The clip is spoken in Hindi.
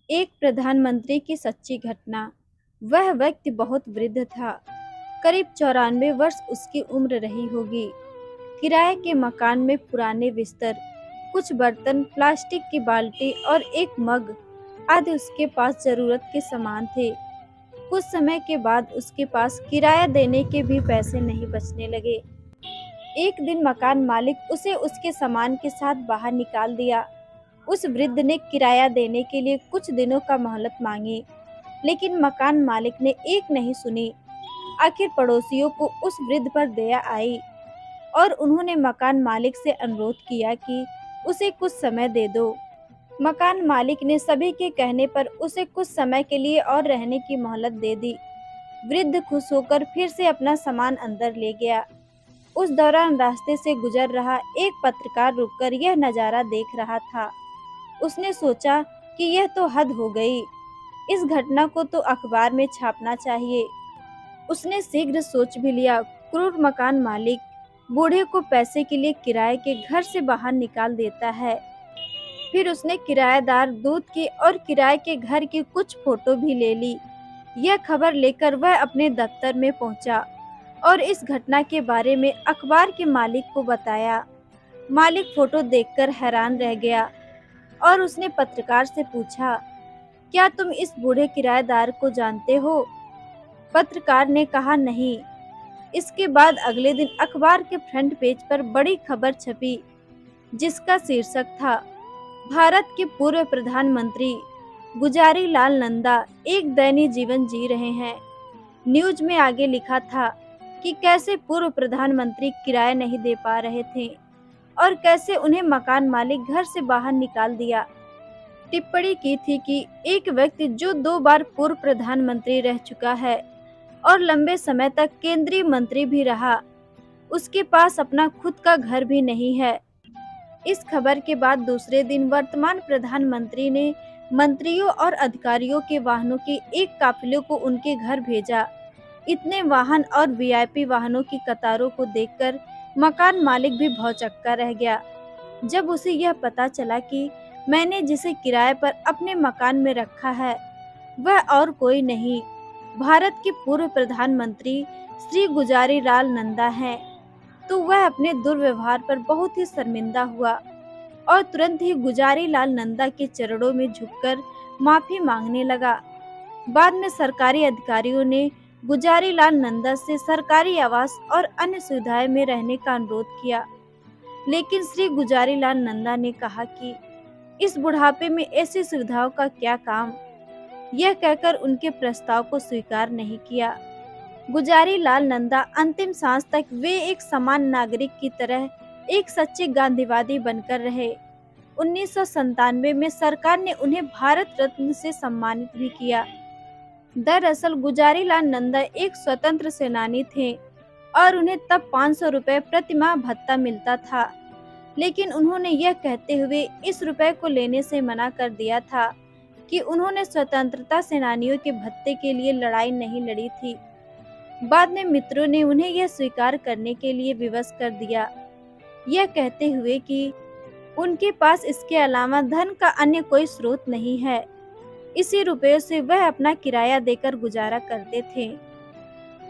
एक प्रधानमंत्री की सच्ची घटना। वह व्यक्ति बहुत वृद्ध था। करीब 94 वर्ष उसकी उम्र रही होगी। किराए के मकान में पुराने बिस्तर, कुछ बर्तन, प्लास्टिक की बाल्टी और एक मग आदि उसके पास जरूरत के सामान थे। कुछ समय के बाद उसके पास किराया देने के भी पैसे नहीं बचने लगे। एक दिन मकान मालिक उसे उसके सामान के साथ बाहर निकाल दिया। उस वृद्ध ने किराया देने के लिए कुछ दिनों का मोहलत मांगी, लेकिन मकान मालिक ने एक नहीं सुनी। आखिर पड़ोसियों को उस वृद्ध पर दया आई और उन्होंने मकान मालिक से अनुरोध किया कि उसे कुछ समय दे दो। मकान मालिक ने सभी के कहने पर उसे कुछ समय के लिए और रहने की मोहलत दे दी। वृद्ध खुश होकर फिर से अपना सामान अंदर ले गया। उस दौरान रास्ते से गुजर रहा एक पत्रकार रुककर यह नज़ारा देख रहा था। उसने सोचा कि यह तो हद हो गई, इस घटना को तो अखबार में छापना चाहिए। उसने शीघ्र सोच भी लिया। क्रूर मकान मालिक बूढ़े को पैसे के लिए किराए के घर से बाहर निकाल देता है। फिर उसने किराएदार, दूध की और किराए के घर की कुछ फोटो भी ले ली। यह खबर लेकर वह अपने दफ्तर में पहुंचा और इस घटना के बारे में अखबार के मालिक को बताया। मालिक फोटो देखकर हैरान रह गया और उसने पत्रकार से पूछा, क्या तुम इस बूढ़े किराएदार को जानते हो? पत्रकार ने कहा, नहीं। इसके बाद अगले दिन अखबार के फ्रंट पेज पर बड़ी खबर छपी, जिसका शीर्षक था, भारत के पूर्व प्रधानमंत्री गुजारी लाल नंदा एक दयनीय जीवन जी रहे हैं। न्यूज में आगे लिखा था कि कैसे पूर्व प्रधानमंत्री किराया नहीं दे पा रहे थे और कैसे उन्हें मकान मालिक घर से बाहर निकाल दिया। टिप्पणी की थी कि एक व्यक्ति जो 2 बार पूर्व प्रधानमंत्री रह चुका है और लंबे समय तक केंद्रीय मंत्री भी रहा, उसके पास अपना खुद का घर भी नहीं है। इस खबर के बाद दूसरे दिन वर्तमान प्रधानमंत्री ने मंत्रियों और अधिकारियों के वाहनों के एक काफिले को उनके घर भेजा। इतने वाहन और वीआईपी वाहनों की कतारों को देखकर मकान मालिक भी भौचक्का रह गया। जब उसे यह पता चला कि मैंने जिसे किराए पर अपने मकान में रखा है वह और कोई नहीं, भारत के पूर्व प्रधानमंत्री श्री गुजारी लाल नंदा हैं, तो वह अपने दुर्व्यवहार पर बहुत ही शर्मिंदा हुआ और तुरंत ही गुजारी लाल नंदा के चरणों में झुककर माफी मांगने लगा। बाद में सरकारी अधिकारियों ने गुजारी लाल नंदा से सरकारी आवास और अन्य सुविधाएं में रहने का अनुरोध किया, लेकिन श्री गुजारी लाल नंदा ने कहा कि इस बुढ़ापे में ऐसी सुविधाओं का क्या काम। यह कहकर उनके प्रस्ताव को स्वीकार नहीं किया। गुजारी लाल नंदा अंतिम सांस तक वे एक समान नागरिक की तरह एक सच्चे गांधीवादी बनकर रहे। 1997 में सरकार ने उन्हें भारत रत्न से सम्मानित भी किया। दरअसल गुजारी लाल नंदा एक स्वतंत्र सेनानी थे और उन्हें तब 500 रुपये प्रतिमाह भत्ता मिलता था, लेकिन उन्होंने यह कहते हुए इस रुपये को लेने से मना कर दिया था कि उन्होंने स्वतंत्रता सेनानियों के भत्ते के लिए लड़ाई नहीं लड़ी थी। बाद में मित्रों ने उन्हें यह स्वीकार करने के लिए विवश कर दिया, यह कहते हुए कि उनके पास इसके अलावा धन का अन्य कोई स्रोत नहीं है। इसी रुपये से वह अपना किराया देकर गुजारा करते थे।